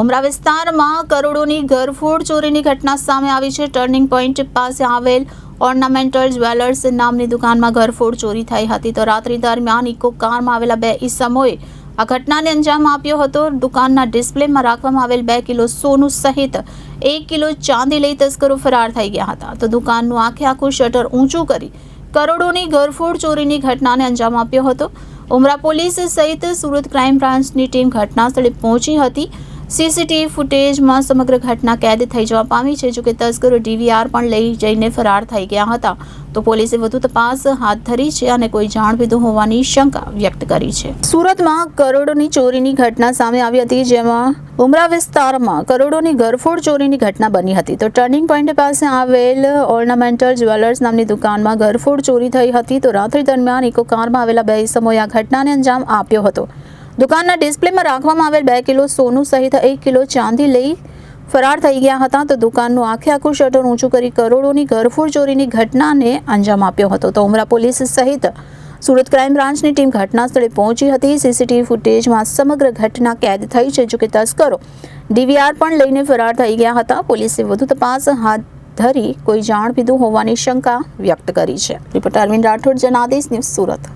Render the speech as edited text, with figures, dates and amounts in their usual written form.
ઉમરા વિસ્તારમાં કરોડોની ઘરફોડ ચોરીની ઘટના સામે આવી છે। ટર્નિંગ પોઈન્ટ પાસે આવેલ ઓર્નામેન્ટલ જ્વેલર્સ નામની દુકાનમાં ઘરફોડ ચોરી થઈ હતી। તો રાત્રિ દરમિયાન ઇકો કારમાં આવેલા બે ઈસમોએ આ ઘટનાને અંજામ આપ્યો હતો। દુકાનના ડિસ્પ્લેમાં રાખવામાં આવેલ 2 કિલો સોનું સહિત 1 કિલો ચાંદી લઈ તસ્કરો ફરાર થઈ ગયા હતા। તો દુકાનનું આખું શટર ઊંચું કરી કરોડોની ઘરફોડ ચોરીની ઘટનાને અંજામ આપ્યો હતો। ઉમરા પોલીસ સહિત સુરત ક્રાઇમ બ્રાન્ચની ટીમ ઘટના સ્થળે પહોંચી હતી। સીસીટીવી ફૂટેજમાં સમગ્ર ઘટના કેદ થઈ જવા પામી છે। જો કે તસ્કરો ડીવીઆર પણ લઈ જઈને ફરાર થઈ ગયા હતા। તો પોલીસે વધુ તપાસ હાથ ધરી છે અને કોઈ જાણ પીધું હોવાની શંકા વ્યક્ત કરી છે। સુરતમાં કરોડોની ચોરીની ઘટના સામે આવી હતી, જેમાં ઉમરા વિસ્તારમાં કરોડોની ઘરફોડ ચોરીની ઘટના બની હતી। તો ટર્નિંગ પોઈન્ટ પાસે આવેલ ઓર્નામેન્ટલ જ્વેલર્સ નામની દુકાનમાં ઘરફોડ ચોરી થઈ હતી। તો રાત્રિ દરમિયાન ઇકો કારમાં આવેલા બે ઈસમોએ આ ઘટનાને અંજામ આપ્યો હતો। દુકાનના ડિસ્પ્લેમાં રાખવામાં આવેલ 2 કિલો સોનું સહિત 1 કિલો ચાંદી લઈ ફરાર થઈ ગયા હતા। તો દુકાનનું આખું શટર ઊંચું કરી કરોડોની ઘરફોડ ચોરીની ઘટનાને અંજામ આપ્યો હતો। તો ઉમરા પોલીસ સહિત સુરત ક્રાઇમ બ્રાન્ચની ટીમ ઘટના સ્થળે પહોંચી હતી। સીસીટીવી ફૂટેજમાં સમગ્ર ઘટના કેદ થઈ છે। જો કે તસ્કરો ડીવીઆર પણ લઈને ફરાર થઈ ગયા હતા। પોલીસે વધુ તપાસ હાથ ધરી કોઈ જાણ પીધું હોવાની શંકા વ્યક્ત કરી છે। Reporter Arvind Rathod, Janadesh news, Surat.